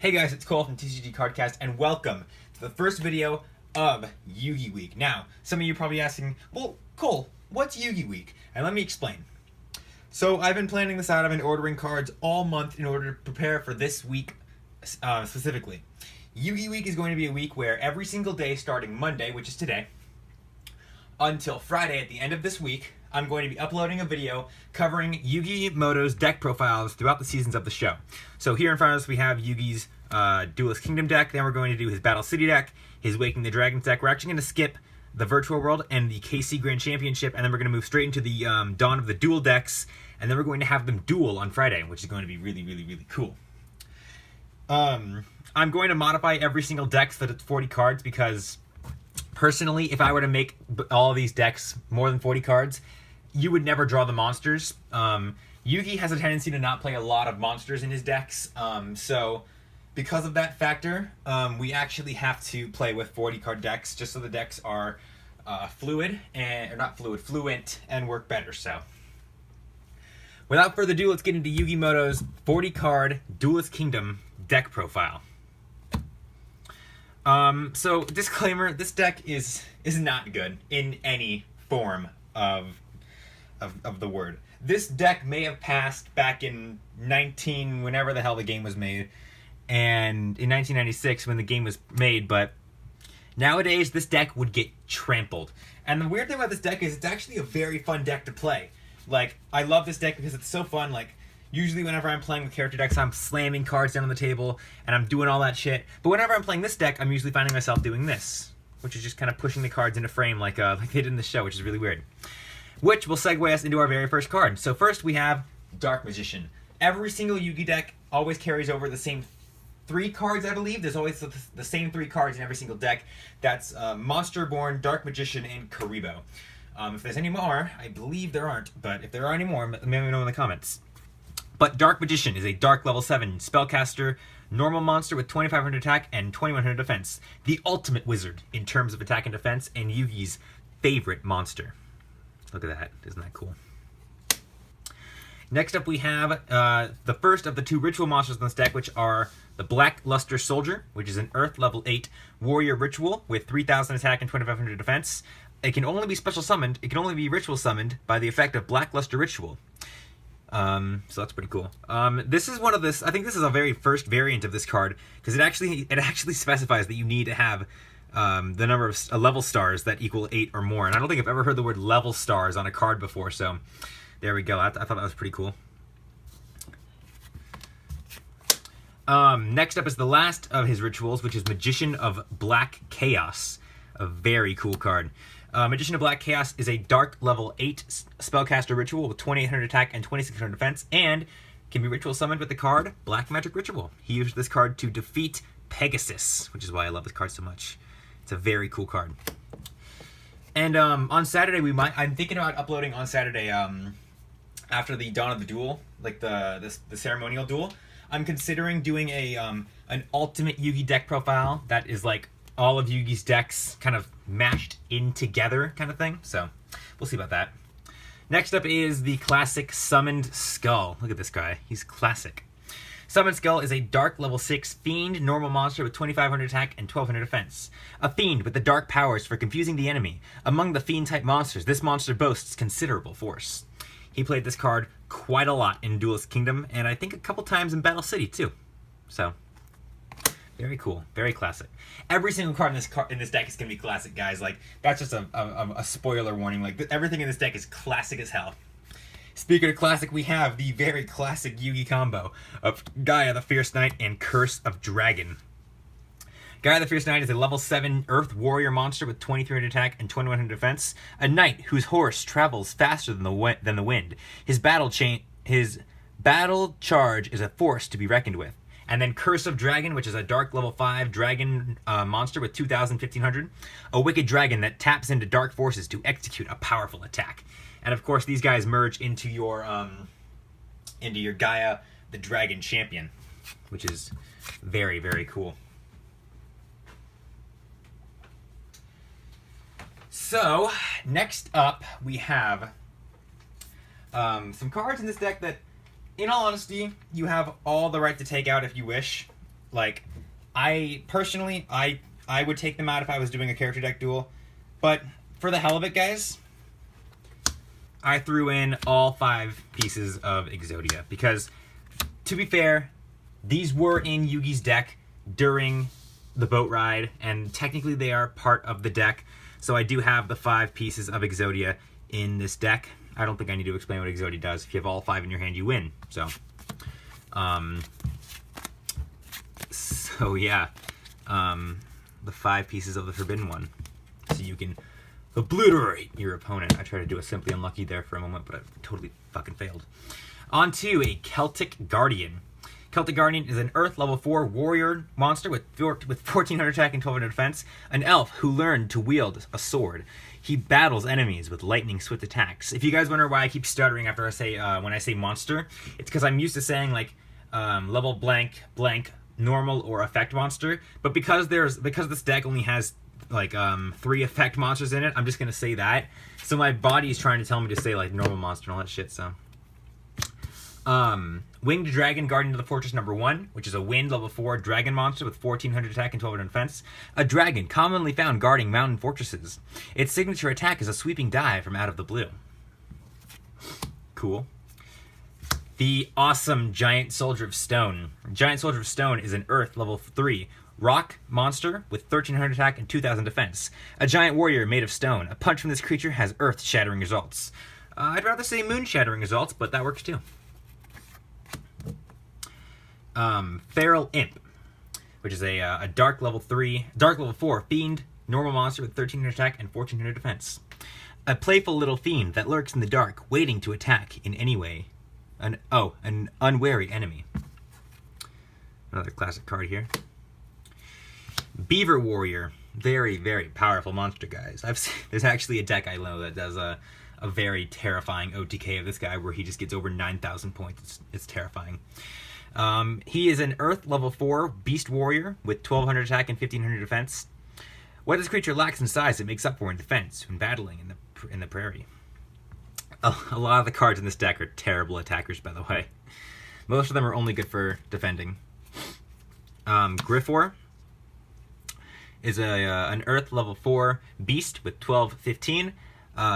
Hey guys, it's Cole from TCG Cardcast, and welcome to the first video of Yugi Week. Now, some of you are probably asking, well, Cole, what's Yugi Week? And let me explain. So, I've been planning this out. I've been ordering cards all month in order to prepare for this week specifically. Yugi Week is going to be a week where every single day, starting Monday, which is today, until Friday at the end of this week, I'm going to be uploading a video covering Yugi Muto's deck profiles throughout the seasons of the show. So here in front of us we have Yugi's Duelist Kingdom deck, then we're going to do his Battle City deck, his Waking the Dragons deck. We're actually going to skip the Virtual World and the KC Grand Championship, and then we're going to move straight into the Dawn of the Duel decks, and then we're going to have them duel on Friday, which is going to be really, really, really cool. I'm going to modify every single deck so that it's 40 cards because, personally, if I were to make all of these decks more than 40 cards, you would never draw the monsters. Yugi has a tendency to not play a lot of monsters in his decks, so because of that factor, we actually have to play with 40-card decks just so the decks are fluent and work better. So, without further ado, let's get into Yugi Muto's 40-card Duelist Kingdom deck profile. So, disclaimer, this deck is not good in any form of the word. This deck may have passed back in whenever the hell the game was made, and in 1996 when the game was made, but nowadays this deck would get trampled. And the weird thing about this deck is it's actually a very fun deck to play. Like, I love this deck because it's so fun. Like, usually whenever I'm playing with character decks, I'm slamming cards down on the table, and I'm doing all that shit. But whenever I'm playing this deck, I'm usually finding myself doing this, which is just kind of pushing the cards into frame like they did in the show, which is really weird. Which will segue us into our very first card. So first we have Dark Magician. Every single Yugi deck always carries over the same 3 cards, I believe. There's always the same 3 cards in every single deck. That's Monsterborn, Dark Magician, and Karibo. If there's any more, I believe there aren't, but if there are any more, let me know in the comments. But Dark Magician is a Dark level 7 spellcaster, normal monster with 2500 attack and 2100 defense. The ultimate wizard in terms of attack and defense, and Yugi's favorite monster. Look at that. Isn't that cool? Next up we have the first of the 2 ritual monsters in this deck, which are the Black Luster Soldier, which is an Earth level 8 warrior ritual with 3000 attack and 2500 defense. It can only be special summoned. It can only be ritual summoned by the effect of Black Luster Ritual. So that's pretty cool. This is one of this. I think this is a very first variant of this card because it actually specifies that you need to have the number of level stars that equal 8 or more. And I don't think I've ever heard the word level stars on a card before, so there we go. I thought that was pretty cool. Next up is the last of his rituals, which is Magician of Black Chaos. A very cool card. Magician of Black Chaos is a Dark level 8 spellcaster ritual with 2800 attack and 2600 defense, and can be ritual summoned with the card Black Magic Ritual. He used this card to defeat Pegasus, which is why I love this card so much. It's a very cool card. And on Saturday I'm thinking about uploading on Saturday after the Dawn of the Duel, like the ceremonial duel. I'm considering doing an ultimate Yugi deck profile that is like all of Yugi's decks kind of mashed in together kind of thing. So we'll see about that. Next up is the classic Summoned Skull. Look at this guy. He's classic. Summoned Skull is a Dark level 6 Fiend normal monster with 2500 attack and 1200 defense. A Fiend with the dark powers for confusing the enemy. Among the Fiend-type monsters, this monster boasts considerable force. He played this card quite a lot in Duelist Kingdom, and I think a couple times in Battle City too. So, very cool. Very classic. Every single card in this deck is going to be classic, guys. Like, that's just a spoiler warning. Like, everything in this deck is classic as hell. Speaking of classic, we have the very classic Yugi combo of Gaia the Fierce Knight and Curse of Dragon. Gaia the Fierce Knight is a level 7 Earth warrior monster with 2300 attack and 2100 defense. A knight whose horse travels faster than the wind. His battle charge is a force to be reckoned with. And then Curse of Dragon, which is a Dark level 5 dragon monster with 1500. A wicked dragon that taps into dark forces to execute a powerful attack. And of course, these guys merge into your Gaia the Dragon Champion, which is very, very cool. So, next up, we have some cards in this deck that, in all honesty, you have all the right to take out if you wish. Like, I personally, I would take them out if I was doing a character deck duel. But for the hell of it, guys, I threw in all 5 pieces of Exodia. Because, to be fair, these were in Yugi's deck during the boat ride. And technically they are part of the deck. So I do have the 5 pieces of Exodia in this deck. I don't think I need to explain what Exodia does. If you have all 5 in your hand, you win. So yeah. The 5 pieces of the Forbidden One. So you can obliterate your opponent. I tried to do a Simply Unlucky there for a moment, but I totally fucking failed. On to a Celtic Guardian. Celtic Guardian is an Earth level 4 warrior monster with 1400 attack and 1200 defense. An elf who learned to wield a sword. He battles enemies with lightning swift attacks. If you guys wonder why I keep stuttering after I say when I say monster, it's because I'm used to saying like level blank blank normal or effect monster. But because this deck only has like 3 effect monsters in it, I'm just gonna say that. So my body is trying to tell me to say like normal monster and all that shit. So. Winged Dragon Guardian of the Fortress #1, which is a wind level 4 dragon monster with 1400 attack and 1200 defense. A dragon commonly found guarding mountain fortresses. Its signature attack is a sweeping dive from out of the blue. Cool. The awesome Giant Soldier of Stone. Giant Soldier of Stone is an Earth level 3 rock monster with 1300 attack and 2000 defense. A giant warrior made of stone. A punch from this creature has earth-shattering results. I'd rather say moon-shattering results, but that works too. Feral Imp, which is a dark level 4 fiend normal monster with 1300 attack and 1400 defense. A playful little fiend that lurks in the dark, waiting to attack in any way. An unwary enemy. Another classic card here. Beaver Warrior, very, very powerful monster, guys. There's actually a deck I know that does a very terrifying OTK of this guy where he just gets over 9,000 points. It's terrifying. He is an Earth level 4 beast warrior with 1200 attack and 1500 defense. What this creature lacks in size, it makes up for in defense when battling in the prairie. A lot of the cards in this deck are terrible attackers, by the way. Most of them are only good for defending. Griffor is an Earth level 4 beast with 1215.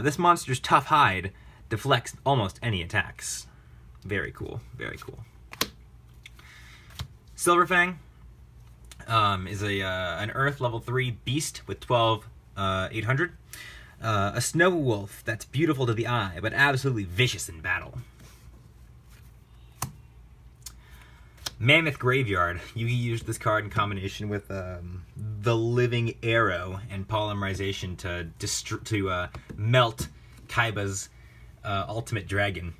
This monster's tough hide deflects almost any attacks. Very cool, very cool. Silverfang is an Earth level 3 beast with 12,800. A snow wolf that's beautiful to the eye, but absolutely vicious in battle. Mammoth Graveyard. Yugi used this card in combination with the Living Arrow and Polymerization to melt Kaiba's ultimate dragon.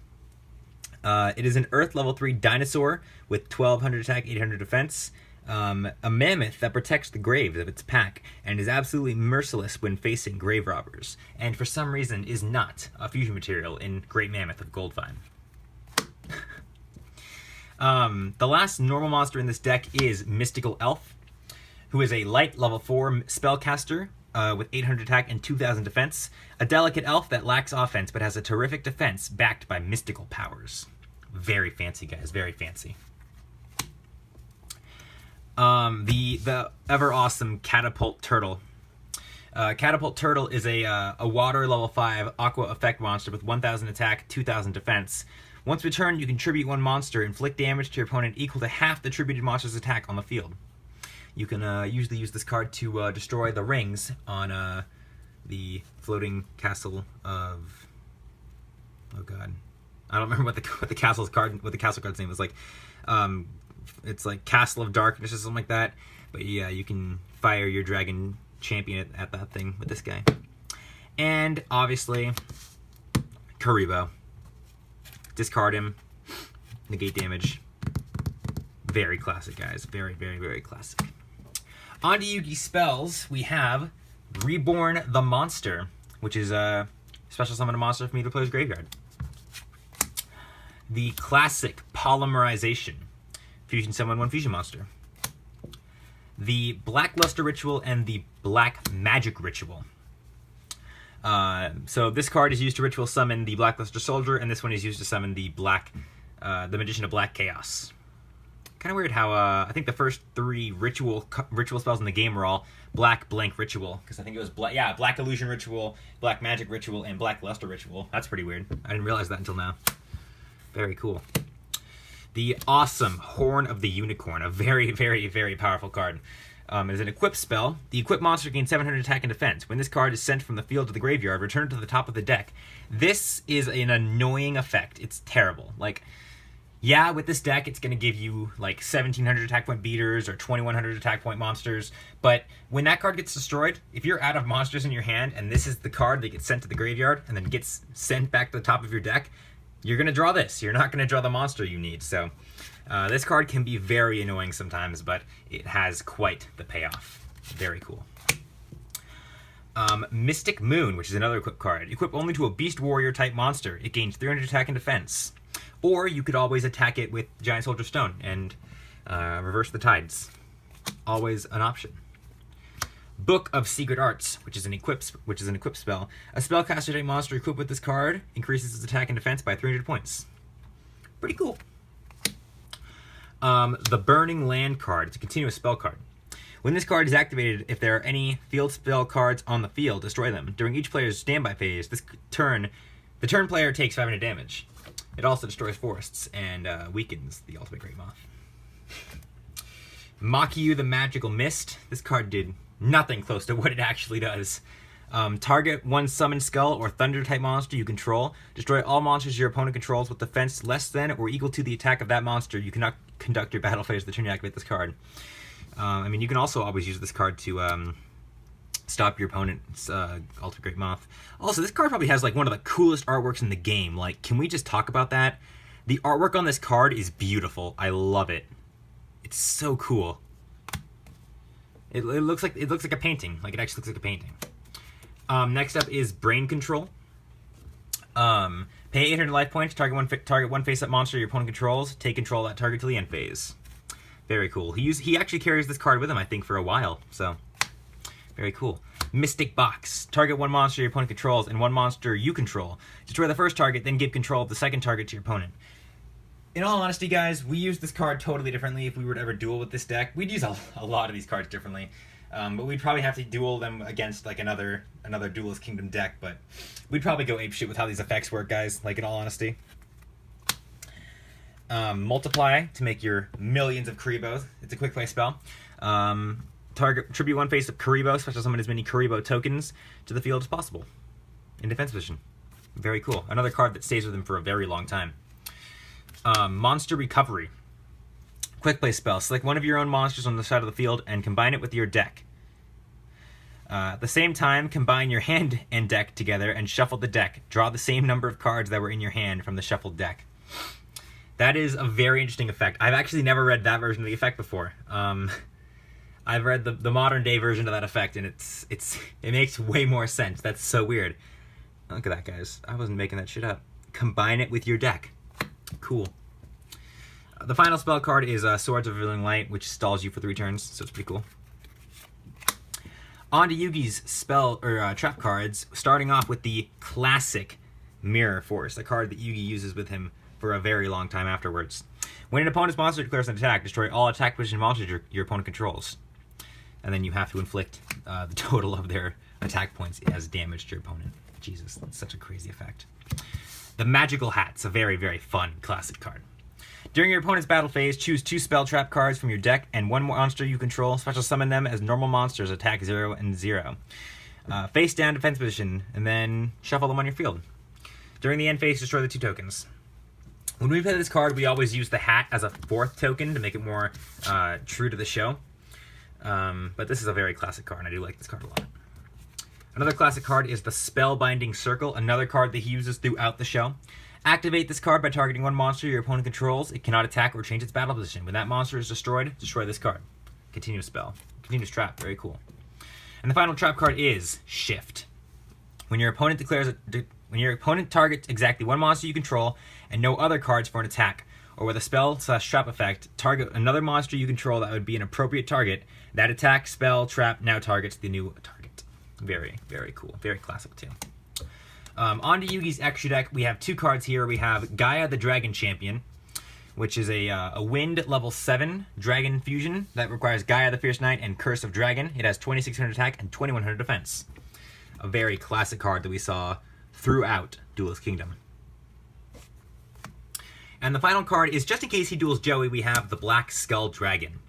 It is an Earth level 3 dinosaur with 1200 attack, 800 defense. A mammoth that protects the graves of its pack and is absolutely merciless when facing grave robbers. And for some reason is not a fusion material in Great Mammoth of Goldfine. The last normal monster in this deck is Mystical Elf, who is a light level 4 spellcaster with 800 attack and 2000 defense. A delicate elf that lacks offense but has a terrific defense backed by mystical powers. Very fancy, guys. Very fancy. The ever awesome Catapult Turtle. Catapult Turtle is a water level 5 aqua effect monster with 1000 attack, 2000 defense. Once per turn, you can tribute one monster, inflict damage to your opponent equal to half the tributed monster's attack on the field. You can usually use this card to destroy the rings on the floating castle of... Oh god, I don't remember what the castle card's name was. Like, it's like Castle of Darkness or something like that. But yeah, you can fire your dragon champion at that thing with this guy. And obviously, Karibo. Discard him, negate damage. Very classic, guys. Very, very, very classic. On to Yugi spells, we have Reborn the Monster, which is a special summon a monster from either player's graveyard. The classic Polymerization. Fusion summon one fusion monster. The Black Luster Ritual and the Black Magic Ritual. So this card is used to ritual summon the Black Luster Soldier, and this one is used to summon the Magician of Black Chaos. Kind of weird how I think the first 3 ritual spells in the game were all black blank ritual, because I think it was black illusion ritual, black magic ritual, and black luster ritual. That's pretty weird. I didn't realize that until now. Very cool. The awesome Horn of the Unicorn, a very, very, very powerful card. Is an equip spell. The equipped monster gains 700 attack and defense. When this card is sent from the field to the graveyard, return it to the top of the deck. This is an annoying effect. It's terrible. Like, yeah, with this deck, it's going to give you like 1,700 attack point beaters or 2,100 attack point monsters. But when that card gets destroyed, if you're out of monsters in your hand and this is the card that gets sent to the graveyard and then gets sent back to the top of your deck, you're going to draw this. You're not going to draw the monster you need. So this card can be very annoying sometimes, but it has quite the payoff. Very cool. Mystic Moon, which is another equip card. Equip only to a Beast Warrior type monster. It gains 300 attack and defense. Or you could always attack it with Giant Soldier Stone and reverse the tides. Always an option. Book of Secret Arts, which is an equip spell. A spellcaster type monster equipped with this card increases its attack and defense by 300 points. Pretty cool. The Burning Land card. It's a continuous spell card. When this card is activated, if there are any field spell cards on the field, destroy them. During each player's standby phase, the turn player takes 500 damage. It also destroys forests and weakens the Ultimate Great Moth. Makiyu the Magical Mist. This card did nothing close to what it actually does. Target one summon skull or thunder type monster you control. Destroy all monsters your opponent controls with defense less than or equal to the attack of that monster. You cannot conduct your battle phase the turn you activate this card. I mean, you can also always use this card to stop your opponent's Ultimate Great Moth. Also, this card probably has like one of the coolest artworks in the game. Like, can we just talk about that? The artwork on this card is beautiful. I love it. It's so cool. It looks like a painting. Like, it actually looks like a painting. Next up is Brain Control. Pay 800 life points. Target one face-up monster your opponent controls. Take control of that target till the end phase. Very cool. He actually carries this card with him, I think, for a while. So, very cool. Mystic Box. Target one monster your opponent controls and one monster you control. Destroy the first target, then give control of the second target to your opponent. In all honesty, guys, we use this card totally differently if we were to ever duel with this deck. We'd use a lot of these cards differently. But we'd probably have to duel them against like another Duelist Kingdom deck, but we'd probably go apeshit with how these effects work, guys, like in all honesty. Multiply to make your millions of Karibos. It's a quick play spell. Tribute one face of Karibo, special summon as many Karibo tokens to the field as possible. In defense position. Very cool. Another card that stays with him for a very long time. Monster Recovery. Quick play spell. Select one of your own monsters on the side of the field and combine it with your deck. At the same time, combine your hand and deck together and shuffle the deck. Draw the same number of cards that were in your hand from the shuffled deck. That is a very interesting effect. I've actually never read that version of the effect before. I've read the modern day version of that effect, and it makes way more sense. That's so weird. Look at that, guys. I wasn't making that shit up. Combine it with your deck. Cool. The final spell card is Swords of Revealing Light, which stalls you for 3 turns, so it's pretty cool. On to Yugi's spell or trap cards, starting off with the classic Mirror Force, a card that Yugi uses with him for a very long time afterwards. When an opponent's monster declares an attack, destroy all attack position monsters your opponent controls. And then you have to inflict the total of their attack points as damage to your opponent. Jesus, that's such a crazy effect. The Magical Hat's a very, very fun classic card. During your opponent's battle phase, choose 2 spell trap cards from your deck and 1 monster you control. Special summon them as normal monsters, attack 0 and 0. Face down defense position, and then shuffle them on your field. During the end phase, destroy the 2 tokens. When we play this card, we always use the hat as a 4th token to make it more true to the show. But this is a very classic card, and I do like this card a lot. Another classic card is the Spellbinding Circle, another card that he uses throughout the show. Activate this card by targeting 1 monster your opponent controls. It cannot attack or change its battle position. When that monster is destroyed, destroy this card. Continuous spell. Continuous trap. Very cool. And the final trap card is Shift. When your opponent targets exactly 1 monster you control and no other cards for an attack, or with a spell/trap effect, target another monster you control that would be an appropriate target. That attack, spell, trap now targets the new target. Very, very cool. Very classic too. On to Yugi's extra deck, we have 2 cards here. We have Gaia the Dragon Champion. which is a wind level 7 dragon fusion that requires Gaia the Fierce Knight and Curse of Dragon. It has 2600 attack and 2100 defense. A very classic card that we saw throughout Duelist Kingdom. And the final card is, just in case he duels Joey, we have the Black Skull Dragon,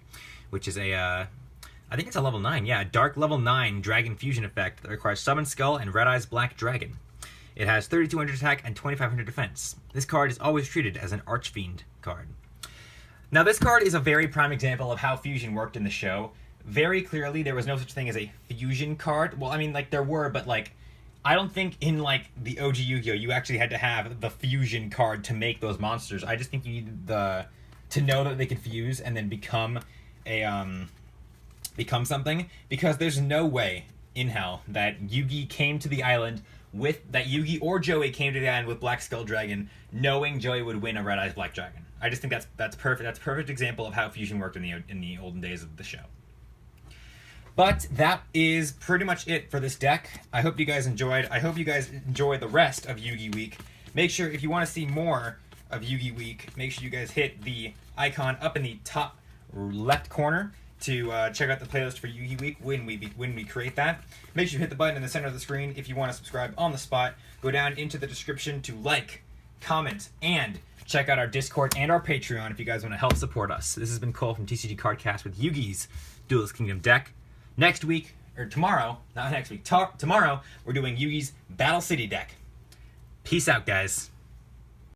which is a, I think it's a level 9, yeah, a dark level 9 dragon fusion effect that requires Summon Skull and Red Eyes Black Dragon. It has 3200 attack and 2500 defense. This card is always treated as an Archfiend card. Now this card is a very prime example of how fusion worked in the show. Very clearly there was no such thing as a fusion card. Well, I mean, like, there were, but like, I don't think in like the OG Yu-Gi-Oh! You actually had to have the fusion card to make those monsters. I just think you needed to know that they could fuse and then become something, because there's no way in hell that Yugi came to the island that Yugi or Joey came to the island with Black Skull Dragon, knowing Joey would win a Red Eyes Black Dragon. I just think that's perfect. That's a perfect example of how fusion worked in the olden days of the show. But that is pretty much it for this deck. I hope you guys enjoyed. I hope you guys enjoy the rest of Yugi Week. Make sure, if you want to see more of Yugi Week, make sure you guys hit the icon up in the top left corner to check out the playlist for Yugi Week when we create that. Make sure you hit the button in the center of the screen if you want to subscribe on the spot. Go down into the description to like, comment, and check out our Discord and our Patreon if you guys want to help support us. This has been Cole from TCG Cardcast with Yugi's Duelist Kingdom deck. Next week, or tomorrow, not next week, tomorrow, we're doing Yugi's Battle City deck. Peace out, guys.